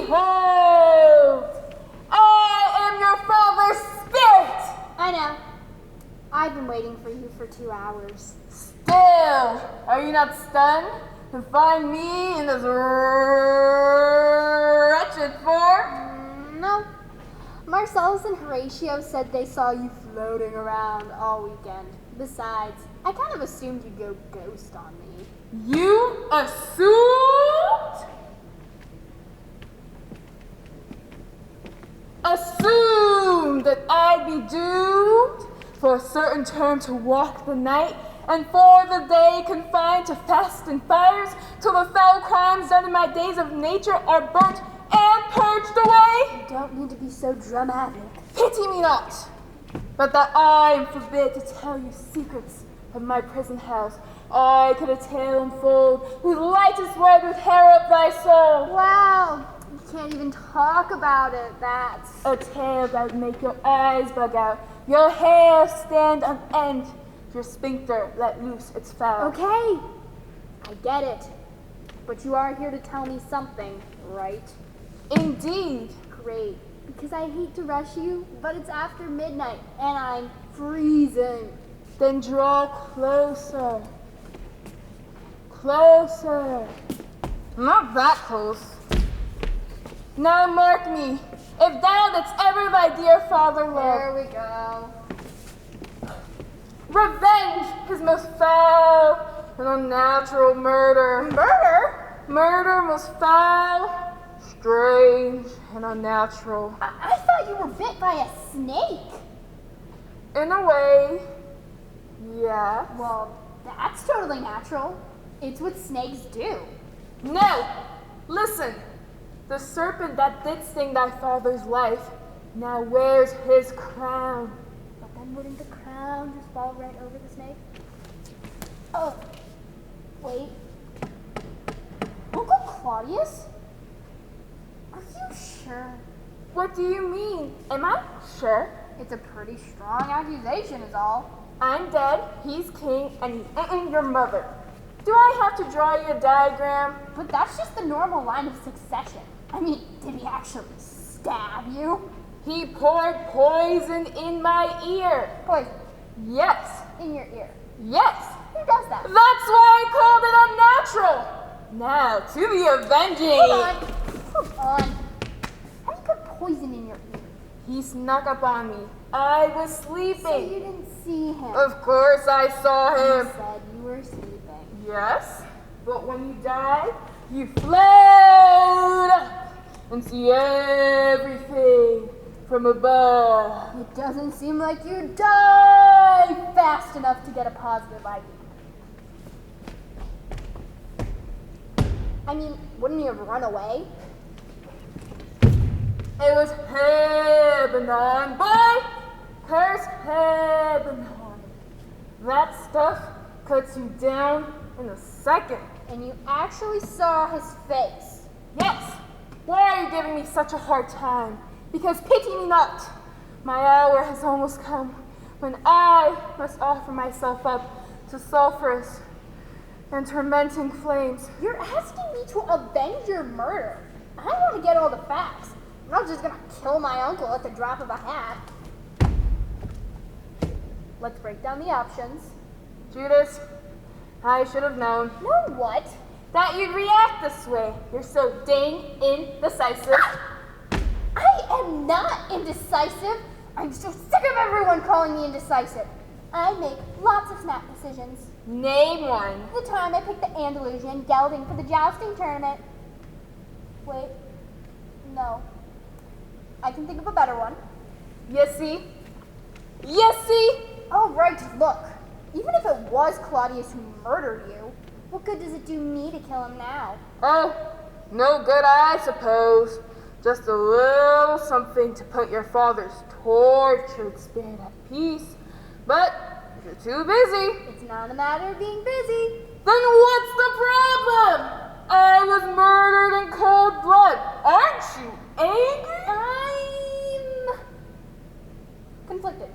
Behold! I am your father's spirit! I know. I've been waiting for you for 2 hours. Still, are you not stunned to find me in this wretched form? No. Marcellus and Horatio said they saw you floating around all weekend. Besides, I kind of assumed you'd go ghost on me. You assumed? Assumed that I'd be doomed for a certain term to walk the night, and for the day confined to fast and fires, till the foul crimes done in my days of nature are burnt and purged away? You don't need to be so dramatic. Pity me not, but that I am forbid to tell you secrets of my prison house. I could a tale unfold, whose lightest word would tear up thy soul. Wow, you can't even talk about it. That's A tale that would make your eyes bug out, your hair stand on end, your sphincter let loose its fowl. okay. I get it. But you are here to tell me something, right? Indeed. Great. Because I hate to rush you, but it's after midnight and I'm freezing. Then draw closer. Closer. Not that close. Now mark me. If thou didst ever thy dear father love, There we go. revenge his most foul and unnatural murder. Murder? Murder most foul, strange, and unnatural. I thought you were bit by a snake. In a way, yeah. Well, that's totally natural. It's what snakes do. No! Listen! The serpent that did sting thy father's life now wears his crown. But then wouldn't the crown just fall right over the snake? Oh, wait. Uncle Claudius? Are you sure? What do you mean? Am I sure? It's a pretty strong accusation is all. I'm dead, he's king, and he ain't your mother. Do I have to draw you a diagram? But that's just the normal line of succession. I mean, did he actually stab you? He poured poison in my ear. Poison Yes, in your ear. yes. Who does that? That's why I called it unnatural. Now, to the avenging. Hold on. How do you put poison in your ear? He snuck up on me. I was So sleeping. you didn't see him. Of course I saw You him. said you were sleeping. Yes, but when you die, you float up and see everything from above. It doesn't seem like you die fast enough to get a positive ID. I mean, wouldn't you have run away? It was Lebanon, boy! Curse Lebanon. That stuff cuts you down in a second. And you actually saw his face. Yes! Why are you giving me such a hard time? Because pity me not. My hour has almost come when I must offer myself up to sulphurous and tormenting flames. You're asking me to avenge your murder. I want to get all the facts. I'm not just gonna kill my uncle at the drop of a hat. Let's break down the options. Judas, I should have known Know what? that you'd react this way. You're so dang indecisive. I am not indecisive. I'm so sick of everyone calling me indecisive. I make lots of snap decisions. Name one. The time I picked the Andalusian gelding for the jousting tournament. Wait, no. I can think of a better one. Yes, see? Yes, see? Oh, right, look. Even if it was Claudius who murdered you, what good does it do me to kill him now? Oh, no good, I suppose. Just a little something to put your father's tortured spirit at peace. But if you're too busy, It's not a matter of being busy. then what's the problem? I was murdered in cold blood. Aren't you angry? I'm conflicted.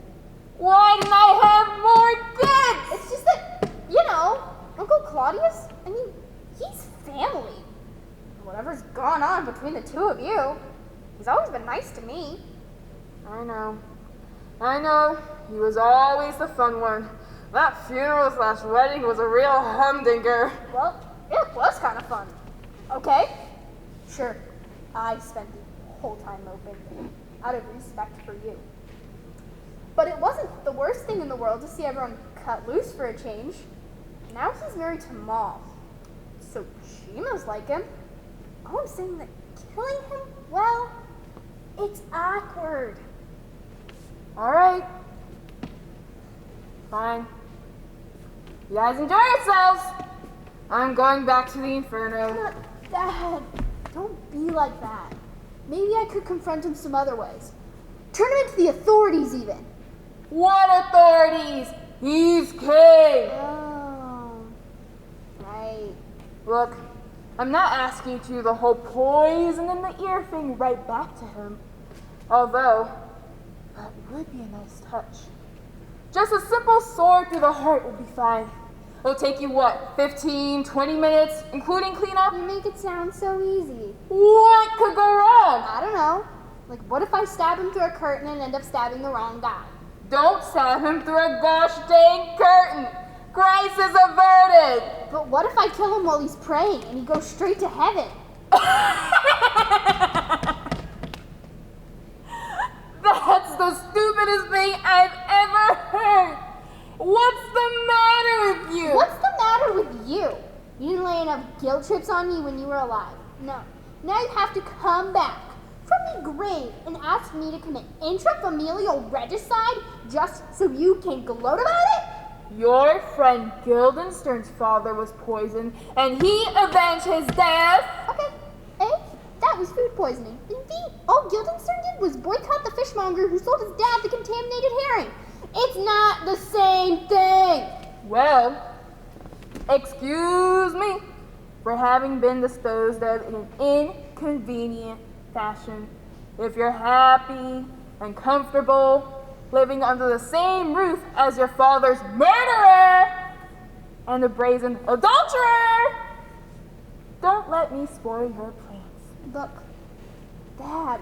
Why didn't I have more kids? It's just that, Uncle Claudius, I mean, he's family. Whatever's gone on between between the two of you. He's always been nice to me. I know. He was always the fun one. That funeral/wedding was a real humdinger. Well, it was kind of fun. Okay? Sure, I spent the whole time moping out of respect for you. But it wasn't the worst thing in the world to see everyone cut loose for a change. Now he's married to Mom, so she must like him. All I'm saying that killing him, well, it's awkward. All right. Fine. You guys enjoy yourselves. I'm going back to the Inferno. Dad, don't be like that. Maybe I could confront him some other ways. Turn him into the authorities even. What authorities? He's king. Oh, right. Look, I'm not asking you to do the whole poison in the ear thing right back to him. Although, that would be a nice touch. Just a simple sword through the heart would be fine. It'll take you, 15, 20 minutes, including cleanup? You make it sound so easy. What could go wrong? I don't know. Like, what if I stab him through a curtain and end up stabbing the wrong guy? Don't stab him through a gosh dang curtain. Crisis averted. But what if I kill him while he's praying and he goes straight to heaven? That's the stupidest thing I've ever heard. What's the matter with you? What's the matter with you? You didn't lay enough guilt trips on me when you were alive. No. Now you have to come back from the grave and ask me to commit intrafamilial regicide just so you can gloat about it? Your friend Guildenstern's father was poisoned, and he avenged his death. Okay. A, that was food poisoning. And B, all Guildenstern did was boycott the fishmonger who sold his dad the contaminated herring. It's not the same thing. Well, excuse me for having been disposed of in an inconvenient fashion. If you're happy and comfortable living under the same roof as your father's murderer and the brazen adulterer, don't let me spoil your plans. Look, Dad,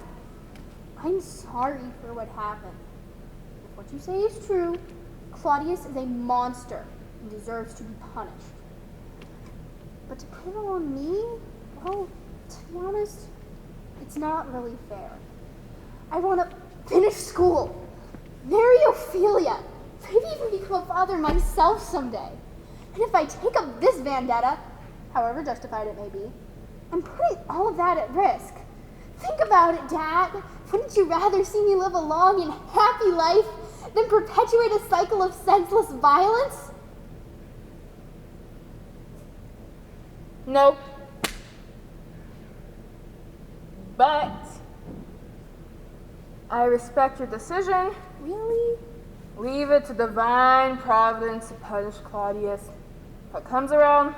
I'm sorry for what happened. If what you say is true, Claudius is a monster and deserves to be punished. But to put it all on me, well, to be honest, it's not really fair. I want to finish school, marry Ophelia, maybe even become a father myself someday. And if I take up this vendetta, however justified it may be, I'm putting all of that at risk. Think about it, Dad. Wouldn't you rather see me live a long and happy life than perpetuate a cycle of senseless violence? No. But I respect your decision. Really? Leave it to divine providence to punish Claudius. What comes around,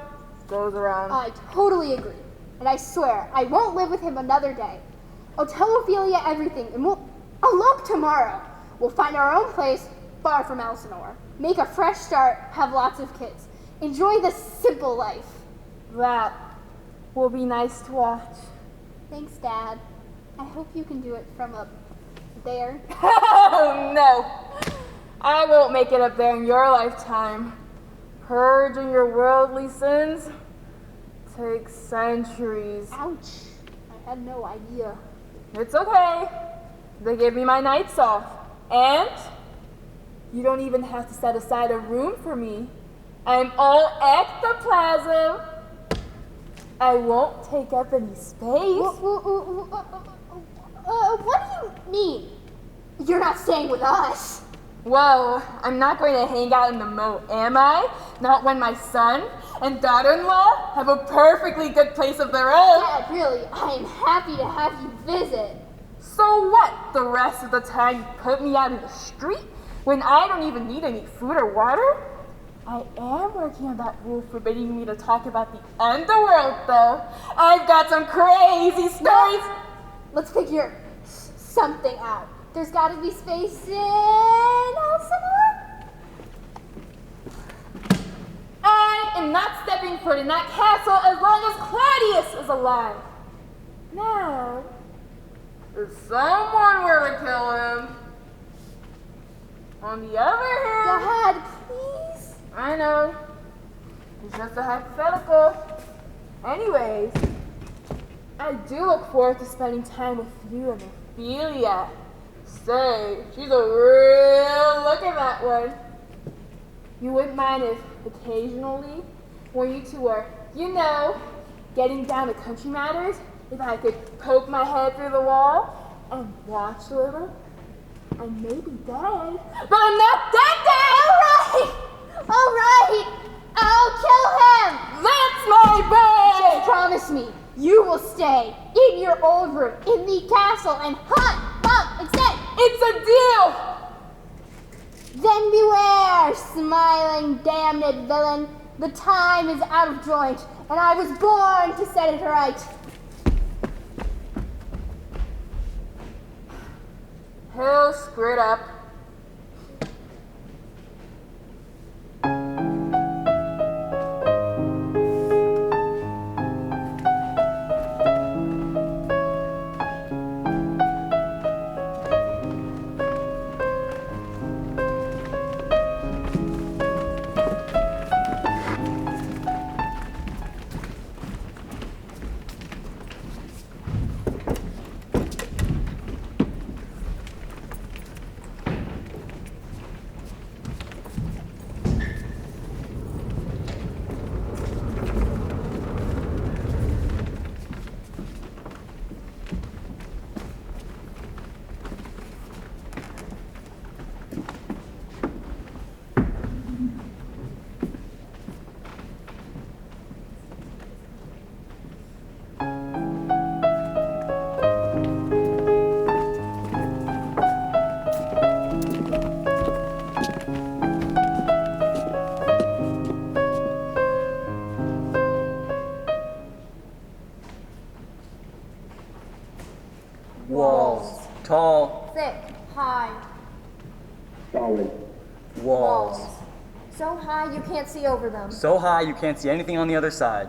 goes around. I totally agree. And I swear, I won't live with him another day. I'll tell Ophelia everything, and we'll elope tomorrow. We'll find our own place, far from Elsinore. Make a fresh start, have lots of kids. Enjoy the simple life. That will be nice to watch. Thanks, Dad. I hope you can do it from up there. Oh, no. I won't make it up there in your lifetime. Purging your worldly sins takes centuries. Ouch. I had no idea. It's okay. They gave me my nights off. And you don't even have to set aside a room for me. I'm all ectoplasm. I won't take up any space. What do you mean? You're not staying with us. Well, I'm not going to hang out in the moat, am I? Not when my son and daughter-in-law have a perfectly good place of their own. Dad, really, I am happy to have you visit. So what? The rest of the time you put me out in the street when I don't even need any food or water? I am working on that rule forbidding me to talk about the underworld, though. I've got some crazy stories. No. Let's figure something out. There's got to be space in Elsinore? I am not stepping foot in that castle as long as Claudius is alive. Now, if someone were to kill him, on the other hand... Dad, please? I know. It's just a hypothetical. Anyways, I do look forward to spending time with you and Ophelia. Say, she's a real look at that one. You wouldn't mind if occasionally, when you two were, getting down to country matters, if I could poke my head through the wall and watch a little? I may be dead, but I'm not dead, Dad! All right! I'll kill him! That's my babe! Just promise me you will stay in your old room in the castle and hunt Mom instead! It's a deal! Then beware, smiling, damned villain. The time is out of joint, and I was born to set it right. He'll screw it up. Walls. Tall. Thick, high. Solid. Walls. So high you can't see over them. So high you can't see anything on the other side.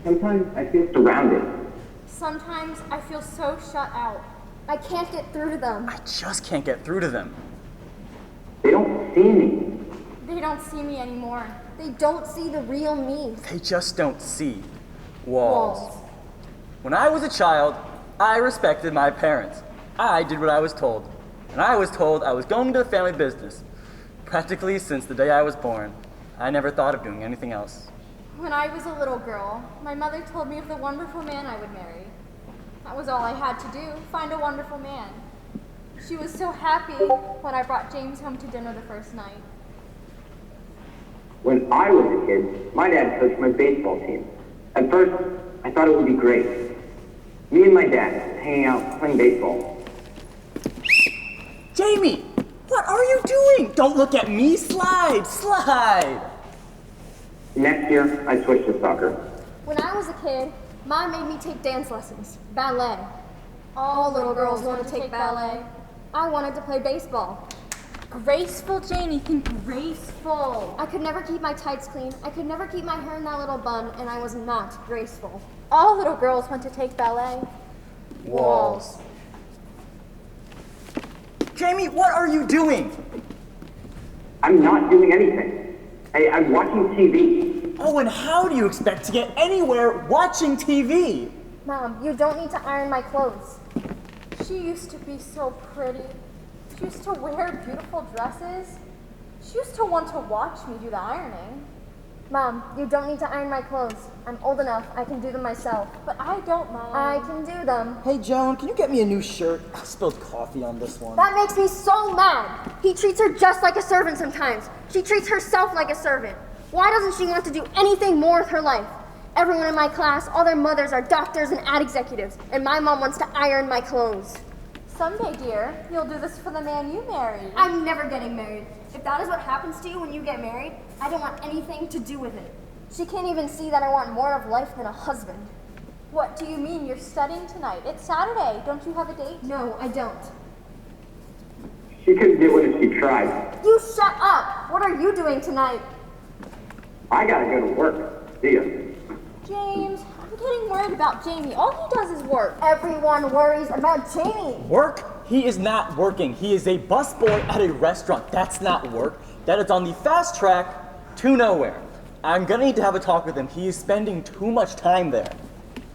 Sometimes I feel surrounded. Sometimes I feel so shut out. I can't get through to them. I just can't get through to them. They don't see me. They don't see me anymore. They don't see the real me. They just don't see. Walls. When I was a child, I respected my parents. I did what I was told. And I was told I was going to the family business. Practically since the day I was born, I never thought of doing anything else. When I was a little girl, my mother told me of the wonderful man I would marry. That was all I had to do, find a wonderful man. She was so happy when I brought James home to dinner the first night. When I was a kid, my dad coached my baseball team. At first, I thought it would be great. Me and my dad hanging out playing baseball. Jamie, what are you doing? Don't look at me. Slide, slide. Next year, I switched to soccer. When I was a kid, Mom made me take dance lessons, ballet. All little girls want to take ballet. I wanted to play baseball. Graceful, Janie, think graceful. I could never keep my tights clean. I could never keep my hair in that little bun, and I was not graceful. All little girls want to take ballet. Walls. Jamie, what are you doing? I'm not doing anything. I'm watching TV. Oh, and how do you expect to get anywhere watching TV? Mom, you don't need to iron my clothes. She used to be so pretty. She used to wear beautiful dresses. She used to want to watch me do the ironing. Mom, you don't need to iron my clothes. I'm old enough. I can do them myself. But I don't, Mom. I can do them. Hey, Joan, can you get me a new shirt? I spilled coffee on this one. That makes me so mad. He treats her just like a servant sometimes. She treats herself like a servant. Why doesn't she want to do anything more with her life? Everyone in my class, all their mothers are doctors and ad executives, and my mom wants to iron my clothes. Someday, dear, you'll do this for the man you married. I'm never getting married. If that is what happens to you when you get married, I don't want anything to do with it. She can't even see that I want more of life than a husband. What do you mean? You're studying tonight. It's Saturday. Don't you have a date? No, I don't. She couldn't get one if she tried. You shut up! What are you doing tonight? I gotta go to work. See ya. James, I'm getting worried about Jamie. All he does is work. Everyone worries about Jamie. Work? He is not working. He is a busboy at a restaurant. That's not work. That is on the fast track to nowhere. I'm gonna need to have a talk with him. He is spending too much time there.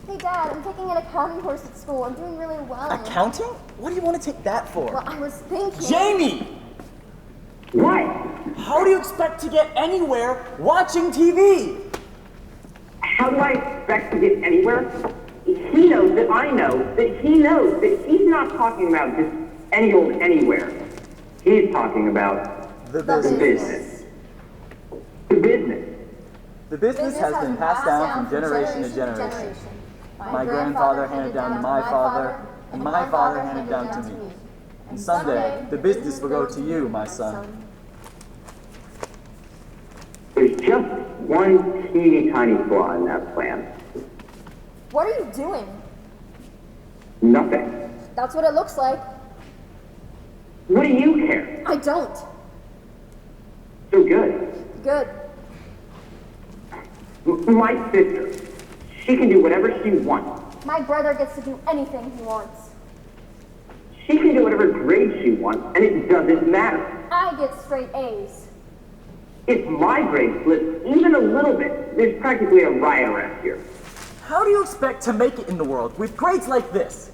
Hey, Dad, I'm taking an accounting course at school. I'm doing really well. Accounting? What do you want to take that for? Well, I was thinking... Jamie! What? How do you expect to get anywhere watching TV? How do I expect to get anywhere? He knows that I know that he knows that he's not talking about just any old anywhere. He's talking about The the business. The business. The business has been passed down from generation to generation. My grandfather handed down to my father, and my father handed down to me. And someday, the business will go to you, my son. There's just one teeny tiny flaw in that plan. What are you doing? Nothing. That's what it looks like. What do you care? I don't. So good. Good. My sister, she can do whatever she wants. My brother gets to do anything he wants. She can do whatever grade she wants, and it doesn't matter. I get straight A's. If my grade slips even a little bit, there's practically a riot around here. How do you expect to make it in the world with grades like this?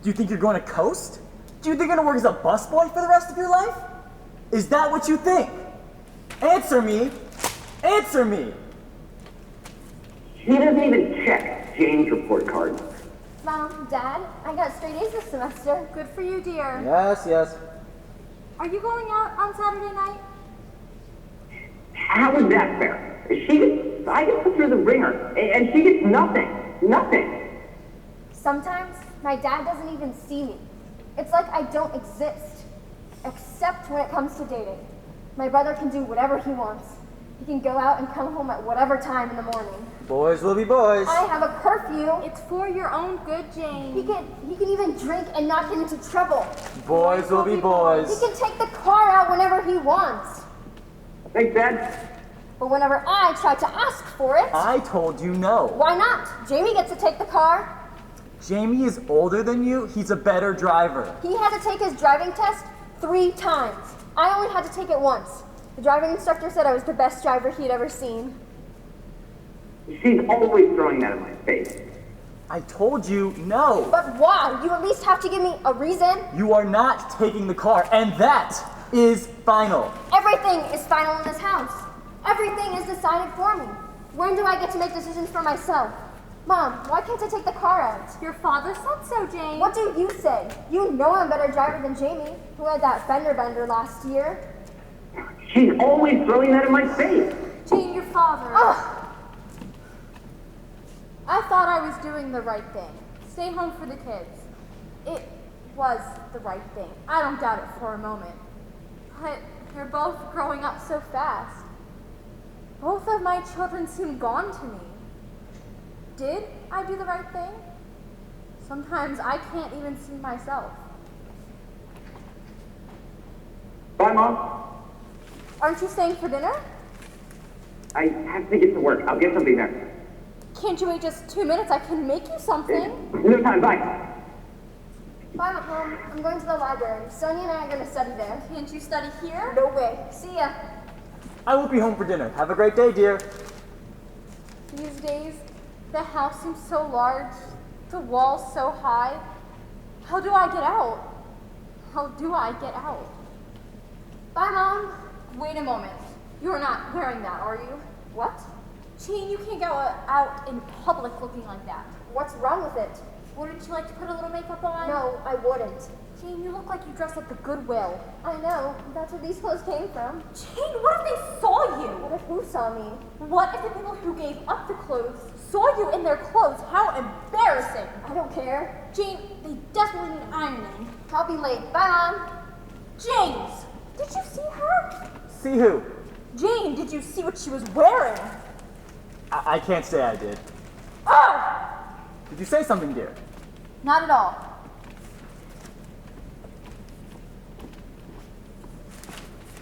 Do you think you're going to coast? Do you think you're going to work as a busboy for the rest of your life? Is that what you think? Answer me! Answer me! She doesn't even check Jane's report card. Mom, Dad, I got straight A's this semester. Good for you, dear. Yes, yes. Are you going out on Saturday night? How is that fair? I get put through the ringer, and she gets nothing. Nothing. Sometimes my dad doesn't even see me. It's like I don't exist, except when it comes to dating. My brother can do whatever he wants. He can go out and come home at whatever time in the morning. Boys will be boys. I have a curfew. It's for your own good, Jane. He can even drink and not get into trouble. Boys will be He boys. can take the car out whenever he wants. Thanks, Dad. But whenever I try to ask for it, I told you no. why not? Jamie gets to take the car. Jamie is older than you. He's a better driver. He had to take his driving test 3 times. I only had to take it once. The driving instructor said I was the best driver he'd ever seen. She's always throwing that in my face. I told you no. But why? You at least have to give me a reason. You are not taking the car, and that is final. Everything is final in this house. Everything is decided for me. When do I get to make decisions for myself? Mom, why can't I take the car out? Your father said so, Jane. What do you say? You know I'm a better driver than Jamie, who had that fender bender last year. She's always throwing that in my face. Jane, your father. Ugh! I thought I was doing the right thing. Stay home for the kids. It was the right thing. I don't doubt it for a moment. But you're both growing up so fast. Both of my children seem gone to me. Did I do the right thing? Sometimes I can't even see myself. Bye, Mom. Aren't you staying for dinner? I have to get to work. I'll get something there. Can't you wait just 2 minutes? I can make you something. No time. Bye. Bye, Mom. I'm going to the library. Sonia and I are going to study there. Can't you study here? No way. See ya. I will be home for dinner. Have a great day, dear. These days, the house seems so large, the walls so high. How do I get out? How do I get out? Bye, Mom. Wait a moment. You're not wearing that, are you? What? Jane, you can't go out in public looking like that. What's wrong with it? Wouldn't you like to put a little makeup on? No, I wouldn't. Jane, you look like you dress at the Goodwill. I know. That's where these clothes came from. Jane, what if they saw you? What if who saw me? What if the people who gave up the clothes saw you in their clothes? How embarrassing. I don't care. Jane, they desperately need ironing. I'll be late. Bye, Mom. James, did you see her? See who? Jane, did you see what she was wearing? I can't say I did. Oh! Did you say something, dear? Not at all.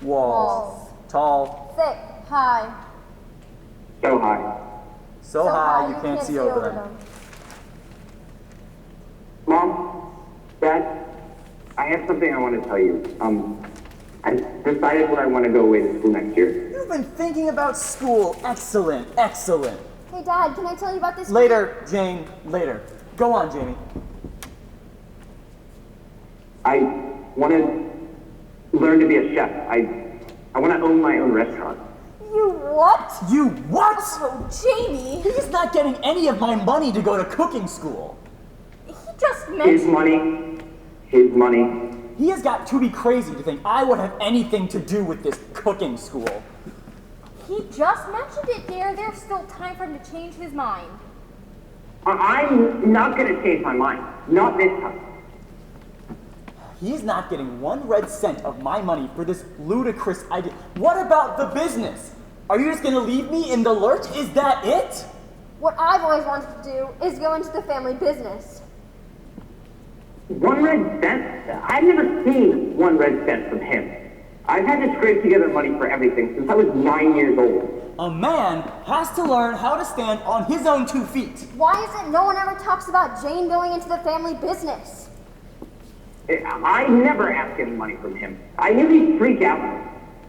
Walls. Tall. Thick. Hi. So high. So high you can't see over them. have something I want to tell you. I decided when I want to go away to school next year. You've been thinking about school. Excellent, excellent. Hey, Dad, can I tell you about this? Later, Jane, later. Go on, Jamie. I want to learn to be a chef. I want to own my own restaurant. You what? You what? Oh, Jamie. He's not getting any of my money to go to cooking school. He just His mentioned... money. His money. He has got to be crazy to think I would have anything to do with this cooking school. He just mentioned it, dear. There's still time for him to change his mind. I'm not going to change my mind. Not this time. He's not getting 1 red cent of my money for this ludicrous idea. What about the business? Are you just going to leave me in the lurch? Is that it? What I've always wanted to do is go into the family business. 1 red cent? I've never seen 1 red cent from him. I've had to scrape together money for everything since I was 9 years old. A man has to learn how to stand on his own 2 feet. Why is it no one ever talks about Jane going into the family business? I never asked any money from him. I knew he'd freak out.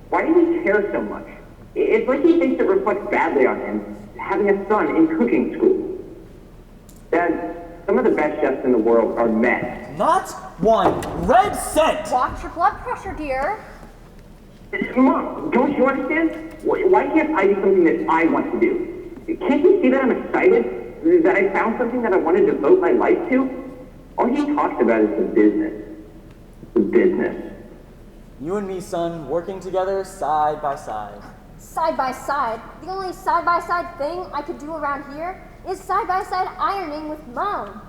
Why does he care so much? It's like he thinks it reflects badly on him having a son in cooking school. Dad, some of the best chefs in the world are men. Not 1 red cent! Watch your blood pressure, dear. Mom, don't you understand? Why can't I do something that I want to do? Can't you see that I'm excited? That I found something that I want to devote my life to? All he talks about is the business. The business. You and me, son, working together side by side. Side by side. The only side by side thing I could do around here is side by side ironing with Mom.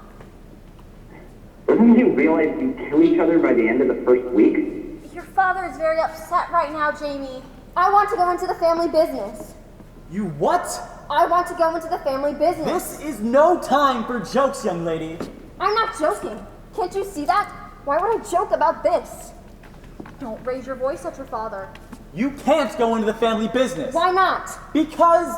Doesn't you realize you kill each other by the end of the first week? Your father is very upset right now, Jamie. I want to go into the family business. You what? I want to go into the family business. This is no time for jokes, young lady. I'm not joking. Can't you see that? Why would I joke about this? Don't raise your voice at your father. You can't go into the family business. Why not? Because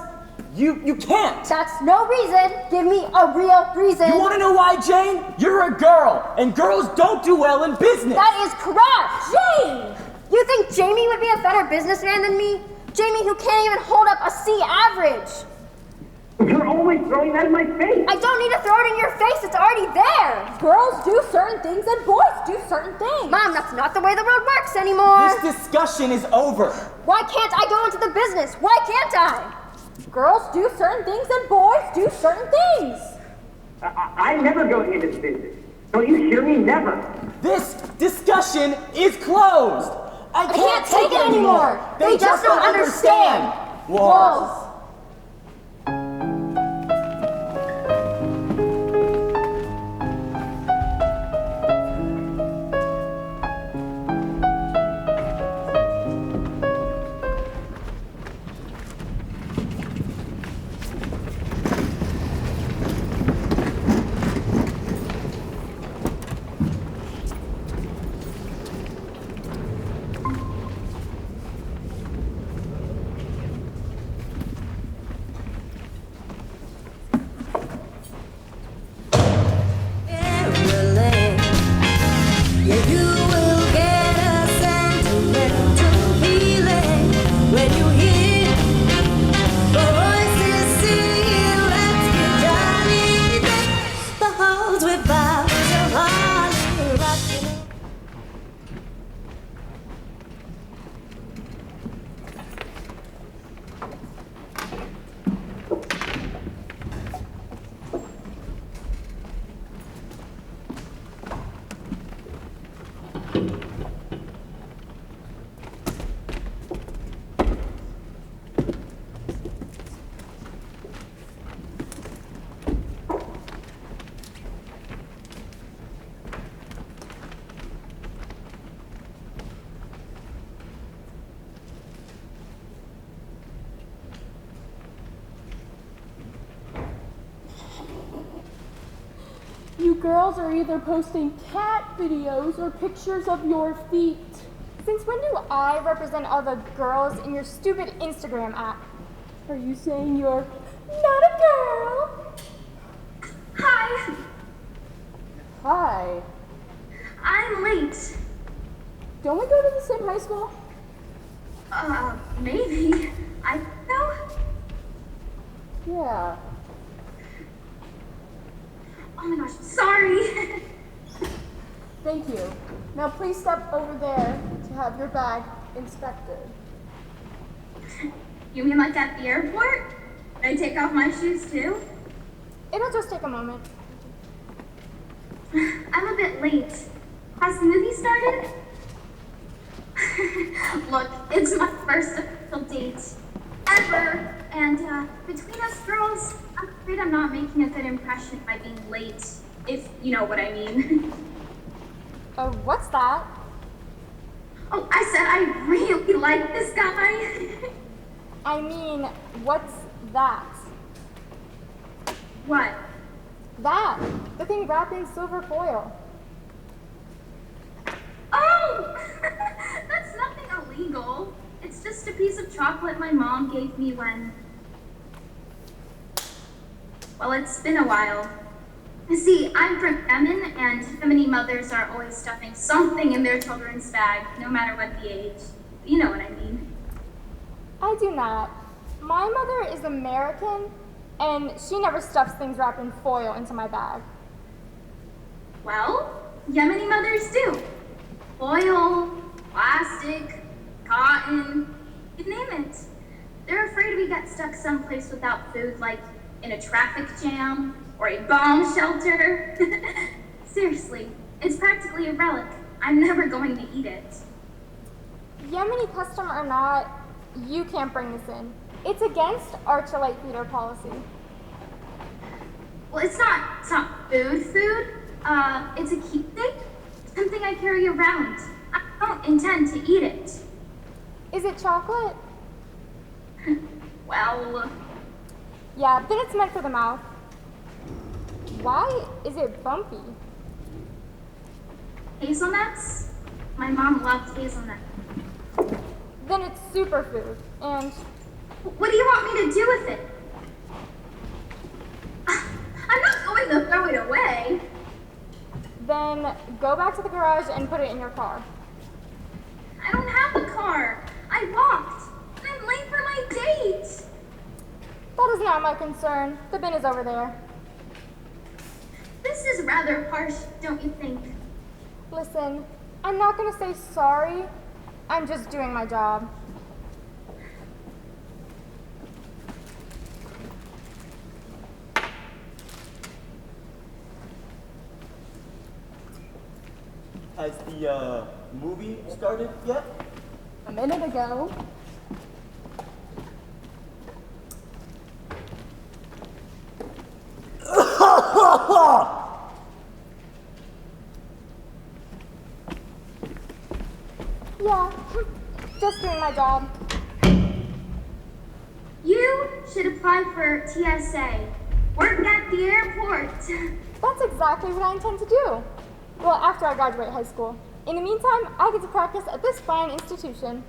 you can't. That's no reason. Give me a real reason. You want to know why, Jane? You're a girl, and girls don't do well in business. That is correct. Jane! You think Jamie would be a better businessman than me? Jamie who can't even hold up a C average. You're always throwing that in my face. I don't need to throw it in your face. It's already there. Girls do certain things and boys do certain things. Mom, that's not the way the world works anymore. This discussion is over. Why can't I go into the business? Why can't I? Girls do certain things and boys do certain things. I'm never going into the business. Don't you hear me? Never. This discussion is closed. I can't take it anymore. They just don't understand. Walls. You girls are either posting cat videos or pictures of your feet. Since when do I represent all the girls in your stupid Instagram app? Are you saying you're not a girl? Hi, Hi. I'm late. Don't we go to the same high school? Maybe. I don't know. Yeah. Oh my gosh, sorry. Thank you. Now please step over there to have your bag inspected. You mean like at the airport? Can I take off my shoes too? It'll just take a moment. I'm a bit late. Has the movie started? Look, it's my first official date ever, and between us girls, I'm afraid I'm not making a good impression by being late, if you know what I mean. What's that? Oh, I said I really like this guy. I mean, what's that? What? That! The thing wrapped in silver foil. Oh! That's nothing illegal. It's just a piece of chocolate my mom gave me when... Well, it's been a while. You see, I'm from Yemen, and Yemeni mothers are always stuffing something in their children's bag, no matter what the age. You know what I mean. I do not. My mother is American, and she never stuffs things wrapped in foil into my bag. Well, Yemeni mothers do. Foil, plastic, cotton, you name it. They're afraid we get stuck someplace without food, like in a traffic jam or a bomb shelter. Seriously, it's practically a relic. I'm never going to eat it. Yemeni custom or not, you can't bring this in. It's against Ireton Theater policy. Well, it's not food. It's a keepsake, something I carry around. I don't intend to eat it. Is it chocolate? Well, Yeah, then it's meant for the mouth. Why is it bumpy? hazelnuts? My mom loved hazelnuts. Then it's superfood, and What do you want me to do with it? I'm not going to throw it away. then go back to the garage and put it in your car. I don't have a car. I walked. And I'm late for my date. That is not my concern. The bin is over there. This is rather harsh, don't you think? Listen, I'm not gonna say sorry. I'm just doing my job. Has the movie started yet? A minute ago. Yeah, just doing my job. You should apply for TSA. Work at the airport. That's exactly what I intend to do. Well, after I graduate high school. In the meantime, I get to practice at this fine institution.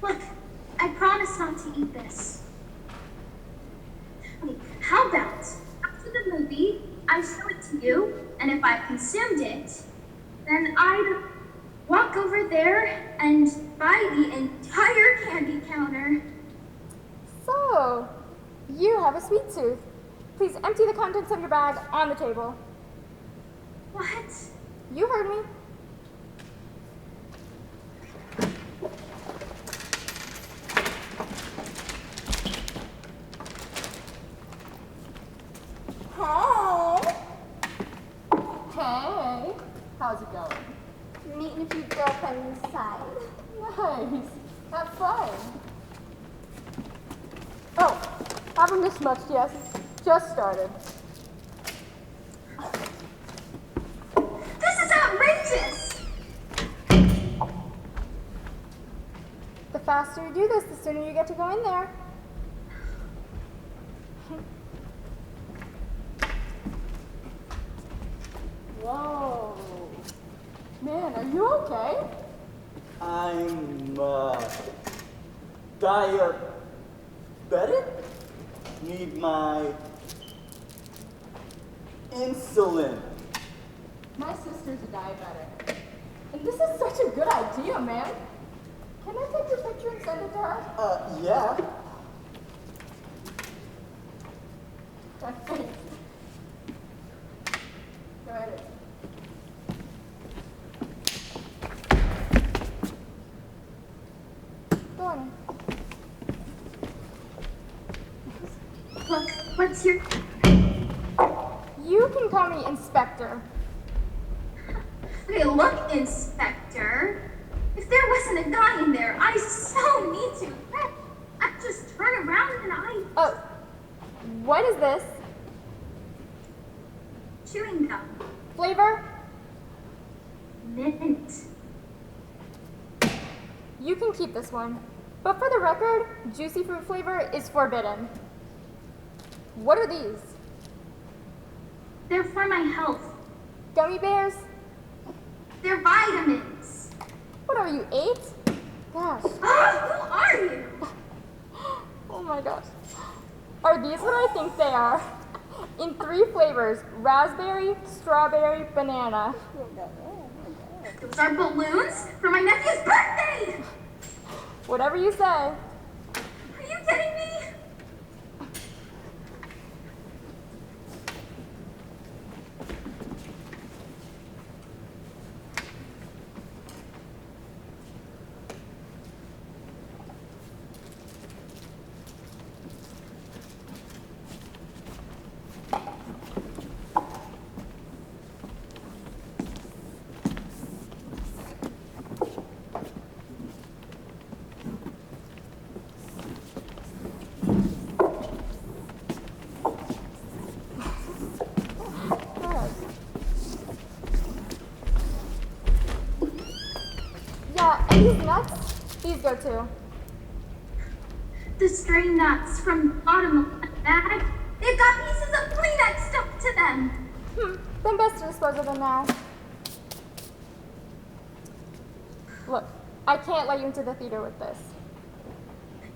Look, I promise not to eat this. Okay, how about after the movie, I show it to you, and if I've consumed it, then I'd walk over there and buy the entire candy counter. So, you have a sweet tooth. Please empty the contents of your bag on the table. What? You heard me. Hey, how's it going? Meeting a few girlfriends inside. Nice. Have fun. Oh, haven't missed much yet. Just started. This is outrageous! The faster you do this, the sooner you get to go in there. Whoa. Man, are you okay? I'm, diabetic? Need my insulin. My sister's a diabetic. And this is such a good idea, man. Can I take your picture and send it to her? Yeah. Thanks. Go ahead. Go on. Look, what's your... You can call me Inspector. Okay, look, Inspector. If there wasn't a guy in there, I so need to. I'd just turn around and Oh, what is this? Chewing gum. Flavor? Mint. You can keep this one. But for the record, juicy fruit flavor is forbidden. What are these? They're for my health. Gummy bears? They're vitamins. What are you, 8? Gosh. Who are you? Oh my gosh. Are these what I think they are? In 3 flavors, raspberry, strawberry, banana. Those are balloons for my nephew's birthday! Whatever you say. Are you kidding me? Yeah, and these nuts, these go too. The stray nuts from the bottom of the bag, they've got pieces of Kleenex stuck to them. Then best to dispose of them now. Look, I can't let you into the theater with this.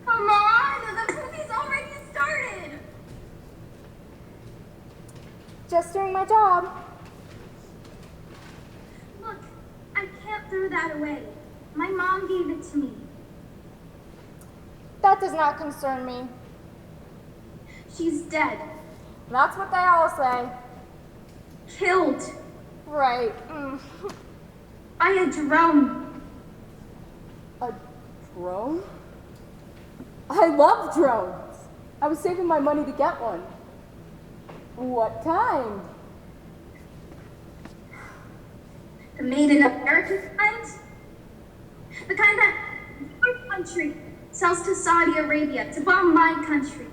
Come on, the movie's already started. Just doing my job. Look, I can't throw that away. My mom gave it to me. That does not concern me. She's dead. That's what they all say. Killed Right. by a drone. A drone? I love drones. I was saving my money to get one. What kind? The made in America kind? The kind that your country sells to Saudi Arabia to bomb my country.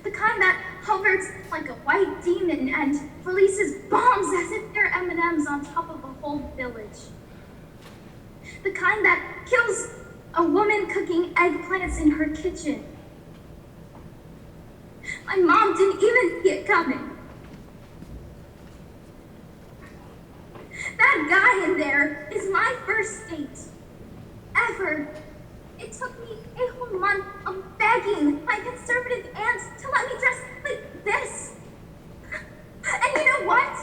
The kind that hovers like a white demon and releases bombs as if they're M&Ms on top of a whole village. The kind that kills a woman cooking eggplants in her kitchen. My mom didn't even see it coming. That guy in there is my first date. Ever. It took me a whole month of begging my conservative aunt to let me dress like this. And you know what?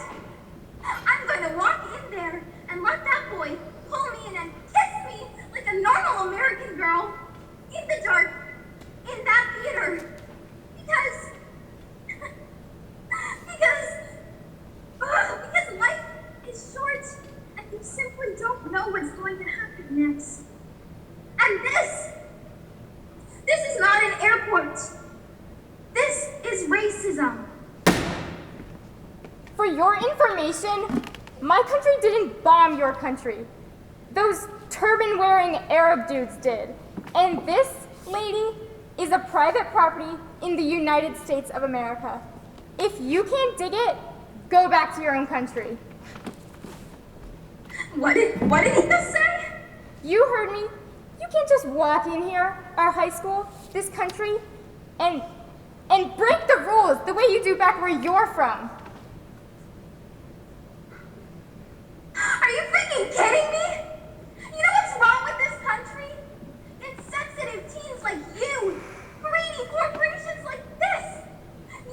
I'm going to walk in there and let that boy pull me in and kiss me like a normal American girl in the dark in that theater. Because life is short and you simply don't know what's going to happen next. And this is not an airport. This is racism. For your information, my country didn't bomb your country. Those turban-wearing Arab dudes did. And this lady is a private property in the United States of America. If you can't dig it, go back to your own country. What did he just say? You heard me. You can't just walk in here, our high school, this country, and break the rules the way you do back where you're from. Are you freaking kidding me? You know what's wrong with this country? Insensitive teens like you, greedy corporations like this.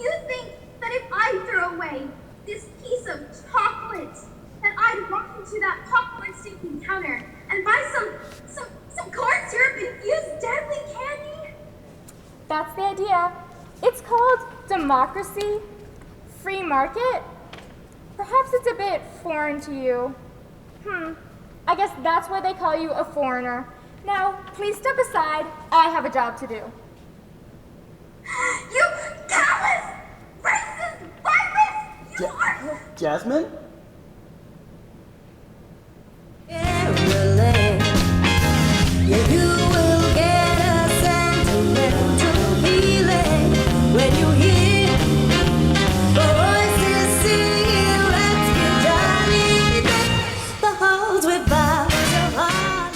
You think that if I threw away this piece of chocolate, that I'd walk into that popcorn stinking counter and buy some corn syrup infused deadly candy? That's the idea. It's called democracy, free market. Perhaps it's a bit foreign to you. I guess that's why they call you a foreigner. Now, please step aside. I have a job to do. You callous, racist, virus! You are... Jasmine? You will get a sentimental feeling when you hear voices singing, let's get jolly. The halls with boughs of holly.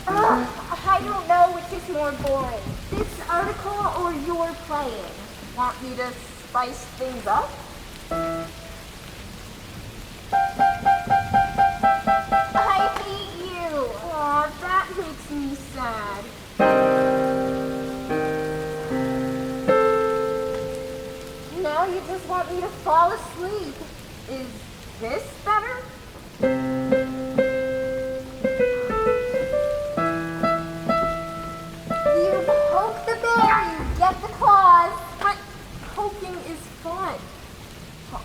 I don't know which is more boring, this article or your playing. Want me to spice things up? I hate you. Aw, that makes me sad. Now you just want me to fall asleep. Is this better? You poke the bear, you get the claws. But poking is fun.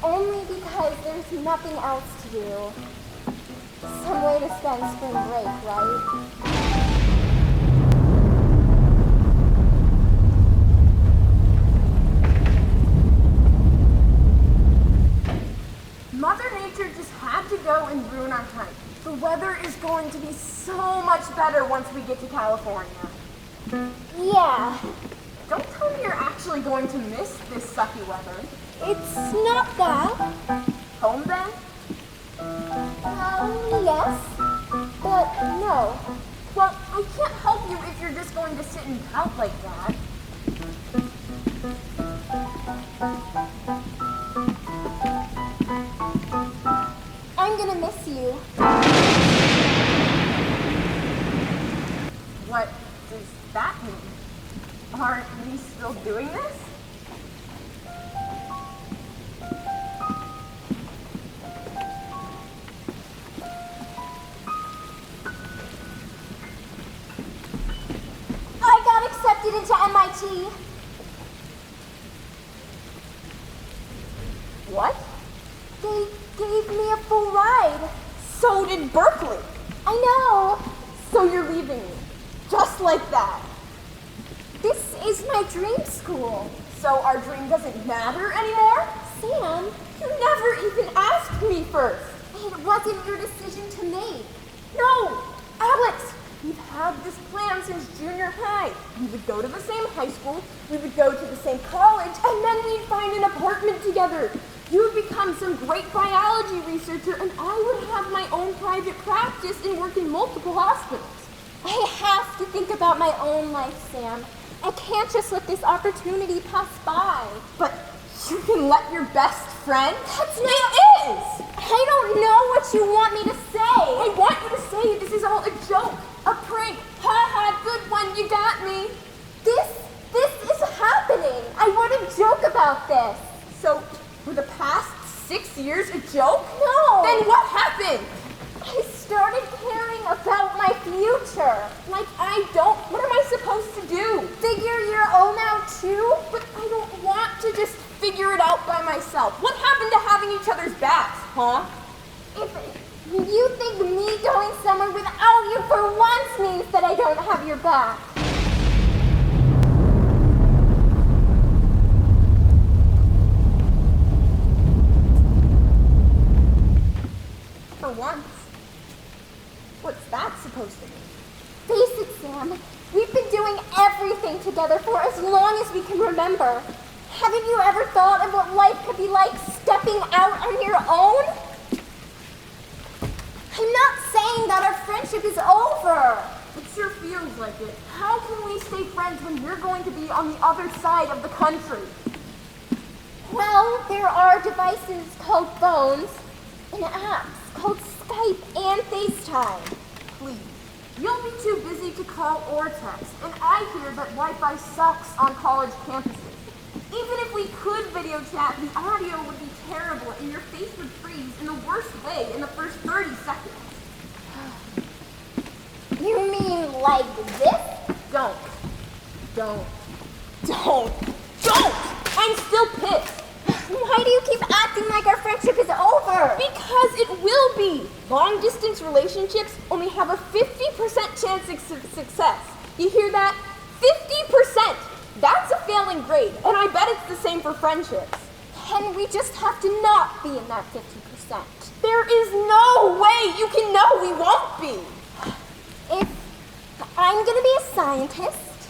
Only because there's nothing else to do. Some way to spend spring break, right? Mother Nature just had to go and ruin our time. The weather is going to be so much better once we get to California. Yeah, Don't tell me you're actually going to miss this sucky weather. it's not that. Home then? Yes, but no. Well, I can't help you if you're just going to sit and pout like that. I'm gonna miss you. What does that mean? Aren't we still doing this? I got accepted into MIT. What? They gave me a full ride. So did Berkeley. I know. So you're leaving me. Just like that. This is my dream school. So our dream doesn't matter anymore? Sam, You never even asked me first. it wasn't your decision to make. No! Alex! We've had this plan since junior high. We would go to the same high school, we would go to the same college, and then we'd find an apartment together. You would become some great biology researcher, and I would have my own private practice and work in multiple hospitals. I have to think about my own life, Sam. I can't just let this opportunity pass by. But you can let your best friend? That's not- It is! I don't know what you want me to say. I want you to say this is all a joke, a prank. Ha ha, good one, you got me. This is happening. I wouldn't joke about this. So, for the past 6 years, a joke? No. Then what happened? I started caring about my future. Like I don't. What am I supposed to do? Figure your own out too? But I don't want to just figure it out by myself. What happened to having each other's backs, huh? If you think me going somewhere without you for once means that I don't have your back. For once? What's that supposed to mean? Face it, Sam. We've been doing everything together for as long as we can remember. Haven't you ever thought of what life could be like stepping out on your own? I'm not saying that our friendship is over. It sure feels like it. How can we stay friends when you're going to be on the other side of the country? Well, there are devices called phones and apps called Skype and FaceTime. Please. You'll be too busy to call or text, and I hear that Wi-Fi sucks on college campuses. Even if we could video chat, the audio would be terrible and your face would freeze in the worst way in the first 30 seconds. You mean like this? Don't. I'm still pissed. Why do you keep acting like our friendship is over? Because it will be. Long distance relationships only have a 50% chance of success. You hear that? 50%! That's a failing grade, and I bet it's the same for friendships. Then we just have to not be in that 50%. There is no way you can know we won't be. If I'm gonna be a scientist,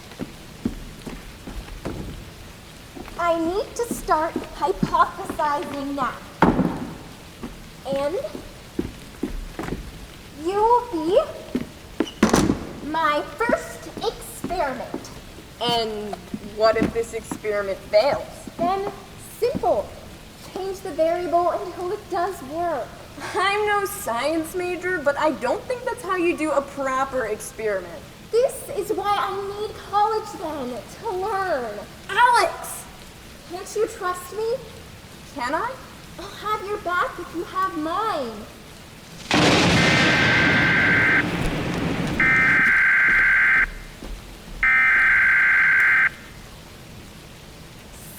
I need to start hypothesizing now. And you will be my first experiment. And what if this experiment fails? Then simple. Change the variable until it does work. I'm no science major, but I don't think that's how you do a proper experiment. This is why I need college then, to learn. Alex! Can't you trust me? Can I? I'll have your back if you have mine.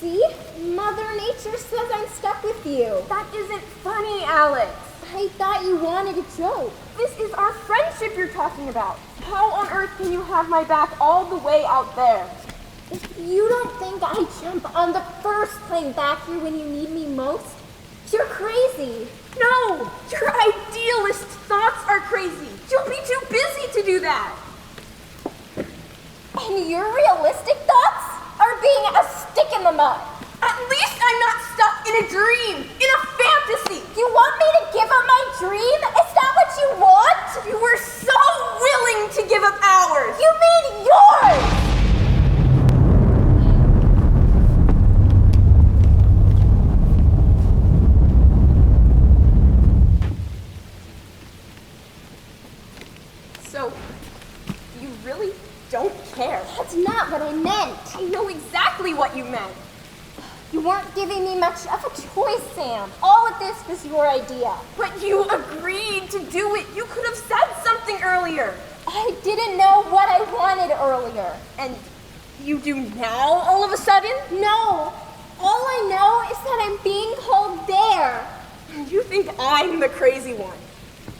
See? Mother Nature says I'm stuck with you. That isn't funny, Alex. I thought you wanted a joke. This is our friendship you're talking about. How on earth can you have my back all the way out there? If you don't think I jump on the first plane back here when you need me most, you're crazy. No! Your idealist thoughts are crazy. You'll be too busy to do that. And your realistic thoughts are being a stick in the mud. At least I'm not stuck in a dream, in a fantasy. You want me to give up my dream? Is that what you want? You were so willing to give up ours. You mean yours! So, you really don't care? That's not what I meant. I know exactly what you meant. You weren't giving me much of a choice, Sam. All of this was your idea. But you agreed to do it. You could have said something earlier. I didn't know what I wanted earlier. And you do now, all of a sudden? No. All I know is that I'm being called there. You think I'm the crazy one.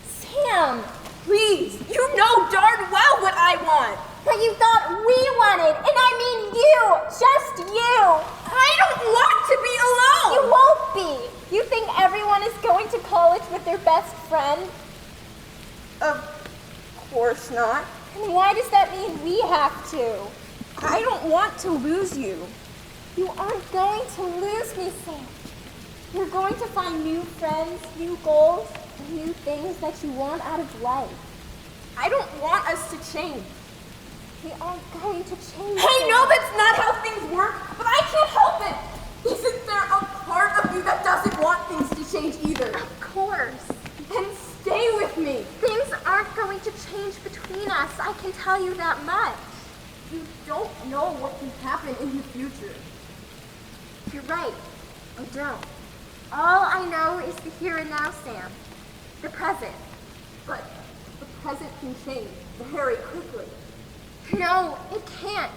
Sam. Please, you know darn well what I want. But you thought we wanted, and I mean you, just you. I don't want to be alone. You won't be. You think everyone is going to college with their best friend? Of course not. And why does that mean we have to? I don't want to lose you. You aren't going to lose me, Sam. You're going to find new friends, new goals, and new things that you want out of life. I don't want us to change. We aren't going to change. I know that's not how things work, but I can't help it. Isn't there a part of you that doesn't want things to change either? Of course. Then stay with me. Things aren't going to change between us. I can tell you that much. You don't know what can happen in the future. You're right. I don't. All I know is the here and now, Sam. The present. But the present can change very quickly. No, it can't.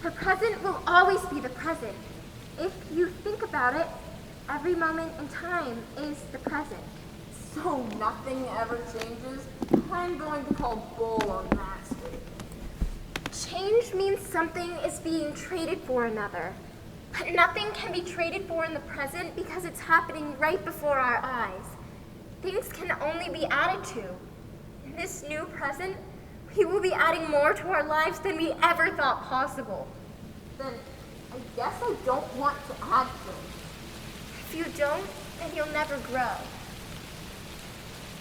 The present will always be the present. If you think about it, every moment in time is the present. So nothing ever changes? I'm going to call bull on that statement. Change means something is being traded for another. But nothing can be traded for in the present because it's happening right before our eyes. Things can only be added to. In this new present, we will be adding more to our lives than we ever thought possible. Then I guess I don't want to add things. If you don't, then you'll never grow.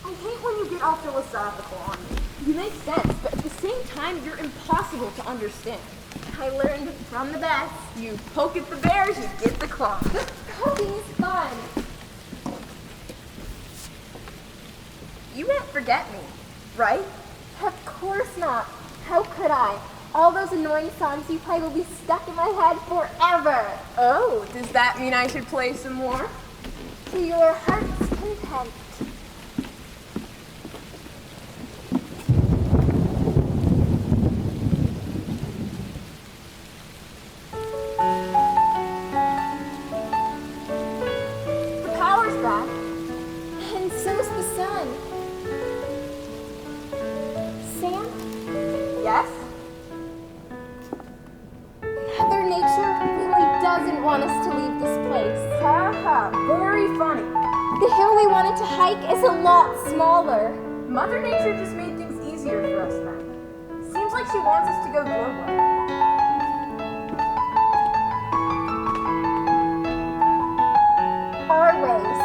I hate when you get all philosophical on me. You make sense, but at the same time, you're impossible to understand. I learned from the best. You poke at the bears, you get the claws. Poking is fun. You won't forget me, right? Of course not. How could I? All those annoying songs you play will be stuck in my head forever. Oh, does that mean I should play some more? To your heart's content. The power's back. And so's the sun. Sam, Yes? Mother Nature really doesn't want us to leave this place. Ha ha, very funny. The hill we wanted to hike is a lot smaller. Mother Nature just made things easier for us then. Seems like she wants us to go global. Our ways.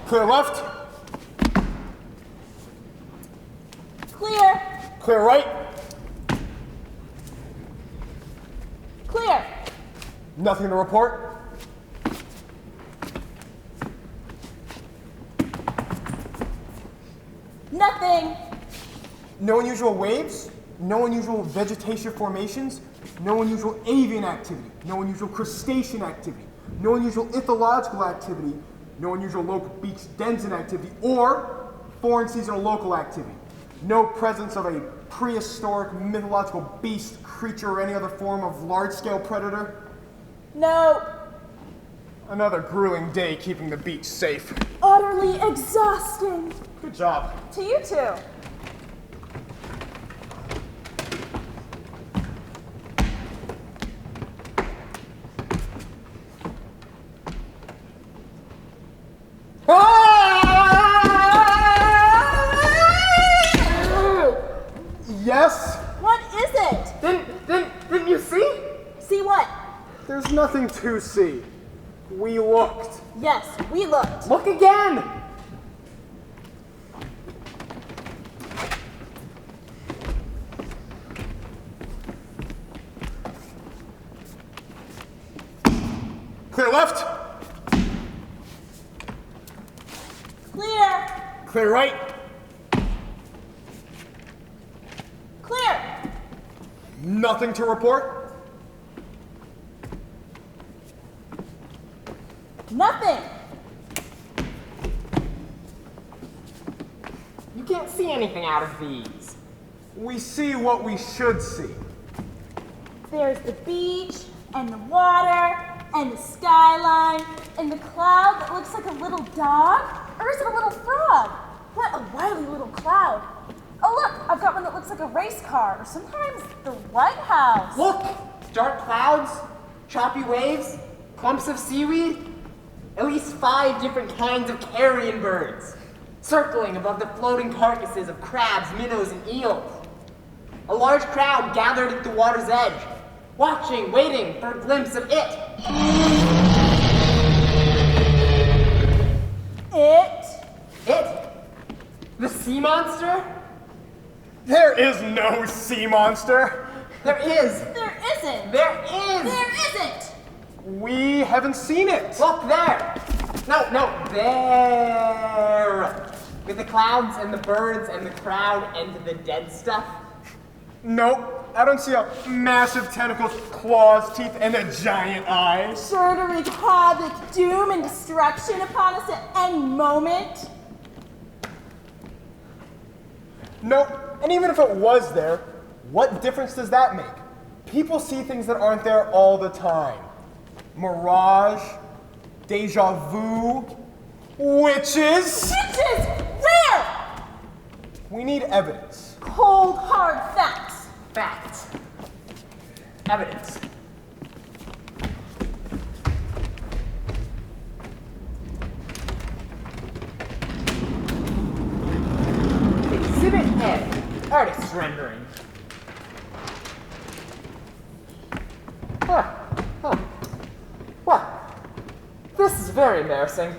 Clear left. Clear. Clear right. Clear. Nothing to report. Nothing. No unusual waves. No unusual vegetation formations. No unusual avian activity. No unusual crustacean activity. No unusual ethological activity. No unusual local beach denizen activity or foreign seasonal local activity. No presence of a prehistoric mythological beast, creature, or any other form of large-scale predator. No. Another grueling day keeping the beach safe. Utterly exhausting. Good job. To you too. Yes? What is it? Didn't you see? See what? There's nothing to see. We looked. Yes, we looked. Look again! Clear left. Clear. Clear right. Clear. Nothing to report? Nothing. You can't see anything out of these. We see what we should see. There's the beach, and the water, and the skyline, and the cloud that looks like a little dog. Or is it a little frog? What a wily little cloud. Oh look, I've got one that looks like a race car, or sometimes the White House. Look! Dark clouds, choppy waves, clumps of seaweed, at least 5 different kinds of carrion birds, circling above the floating carcasses of crabs, minnows, and eels. A large crowd gathered at the water's edge, watching, waiting for a glimpse of it. It? The sea monster? There is no sea monster. There is. There isn't. There is. There isn't. We haven't seen it. Look there. No, there. With the clouds and the birds and the crowd and the dead stuff. Nope, I don't see a massive tentacles, claws, teeth, and a giant eye. Sure to wreak havoc, doom, and destruction upon us at any moment. Nope, and even if it was there, what difference does that make? People see things that aren't there all the time. Mirage, deja vu, witches. Witches! Where? We need evidence. Cold, hard facts. Facts. Evidence. Exhibit A. Artist rendering. What? This is very embarrassing.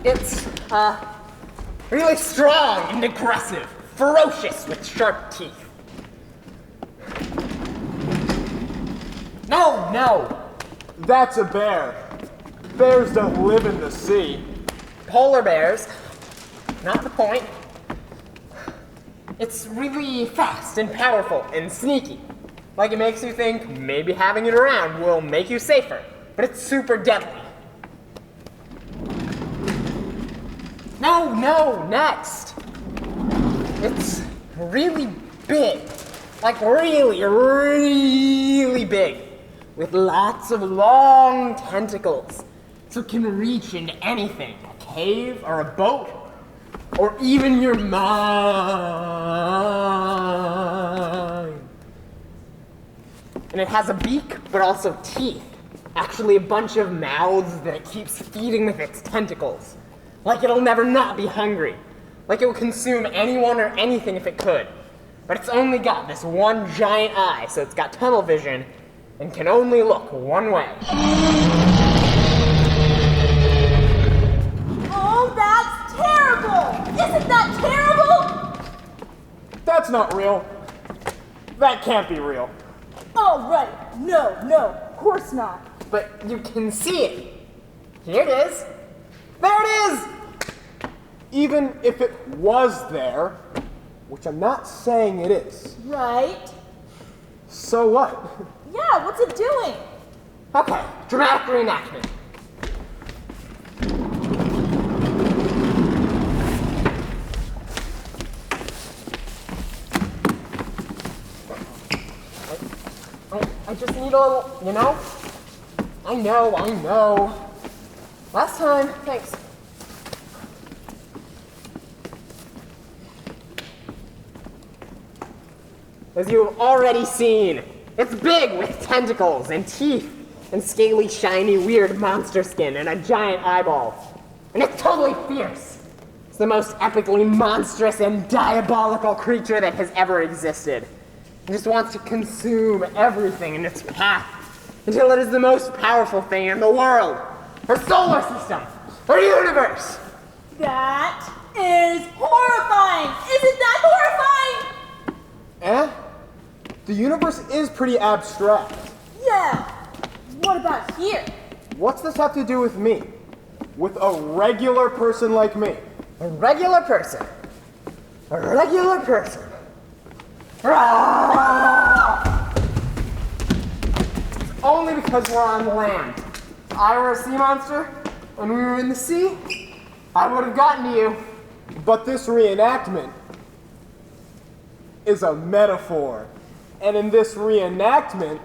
It's, really strong and aggressive, ferocious with sharp teeth. No! That's a bear. Bears don't live in the sea. Polar bears, not the point. It's really fast and powerful and sneaky. Like it makes you think maybe having it around will make you safer, but it's super deadly. No, next. It's really big. Like really, really big. With lots of long tentacles. So it can reach into anything. A cave or a boat. Or even your mind. And it has a beak, but also teeth. Actually a bunch of mouths that it keeps feeding with its tentacles. Like it'll never not be hungry. Like it will consume anyone or anything if it could. But it's only got this one giant eye, so it's got tunnel vision and can only look one way. Oh, that's terrible! Isn't that terrible? That's not real. That can't be real. Oh, right. No, of course not. But you can see it. Here it is. There it is! Even if it was there, which I'm not saying it is. Right? So what? Yeah, what's it doing? Okay, dramatic reenactment. I just need a little, you know? I know. Last time, thanks. As you've already seen, it's big with tentacles and teeth and scaly, shiny, weird monster skin and a giant eyeball. And it's totally fierce. It's the most epically monstrous and diabolical creature that has ever existed. It just wants to consume everything in its path until it is the most powerful thing in the world, her solar system, her universe. That is horrifying! Isn't that horrifying? Eh? The universe is pretty abstract. Yeah. What about here? What's this have to do with me? With a regular person like me? A regular person. A regular person. It's only because we're on land. If I were a sea monster and we were in the sea, I would have gotten to you. But this reenactment is a metaphor. And in this reenactment,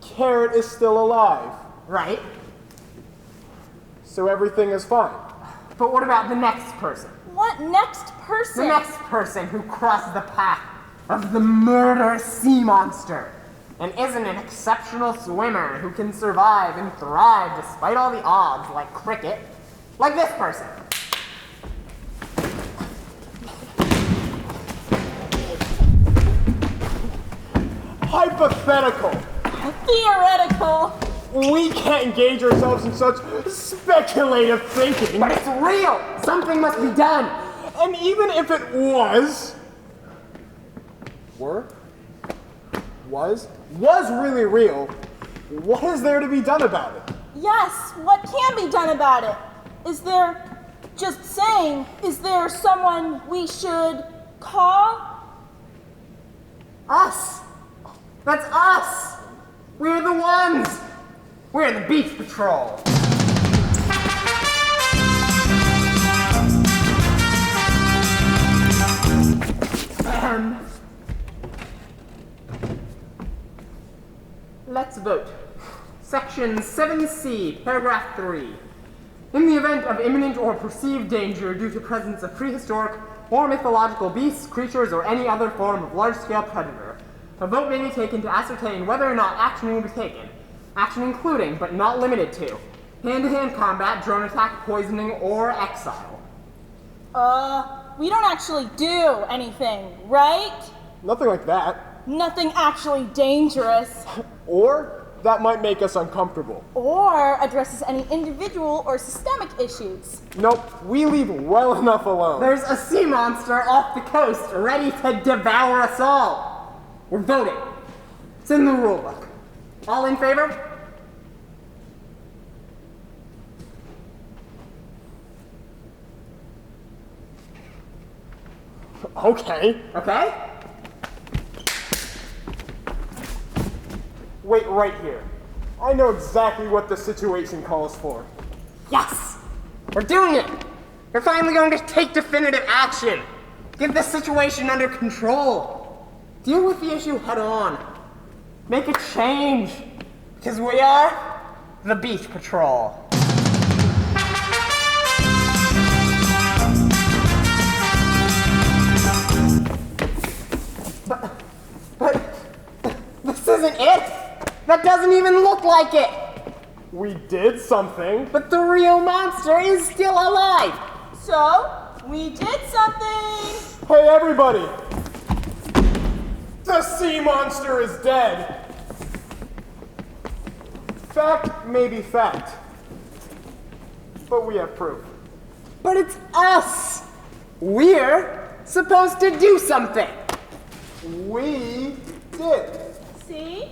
Carrot is still alive. Right? So everything is fine. But what about the next person? What next person? The next person who crossed the path of the murder sea monster and isn't an exceptional swimmer who can survive and thrive despite all the odds, like cricket, like this person. Hypothetical. Theoretical. We can't engage ourselves in such speculative thinking. But it's real! Something must be done! And even if it was really real, what is there to be done about it? Yes, what can be done about it? Is there, just saying, is there someone we should call? Us! That's us! We're the ones! We're the beach patrol! Let's vote. Section 7C, paragraph 3. In the event of imminent or perceived danger due to presence of prehistoric or mythological beasts, creatures, or any other form of large-scale predator, a vote may be taken to ascertain whether or not action will be taken. Action including, but not limited to, hand-to-hand combat, drone attack, poisoning, or exile. We don't actually do anything, right? Nothing like that. Nothing actually dangerous. Or that might make us uncomfortable. Or addresses any individual or systemic issues. Nope, we leave well enough alone. There's a sea monster off the coast ready to devour us all. We're voting. It's in the rule book. All in favor? Okay. Okay? Wait right here. I know exactly what the situation calls for. Yes! We're doing it! We're finally going to take definitive action! Get this situation under control! Deal with the issue head on. Make a change! Because we are the Beach Patrol. But this isn't it! That doesn't even look like it! We did something. But the real monster is still alive! So, we did something! Hey everybody! The sea monster is dead! Fact may be fact, but we have proof. But it's us! We're supposed to do something! We did. See?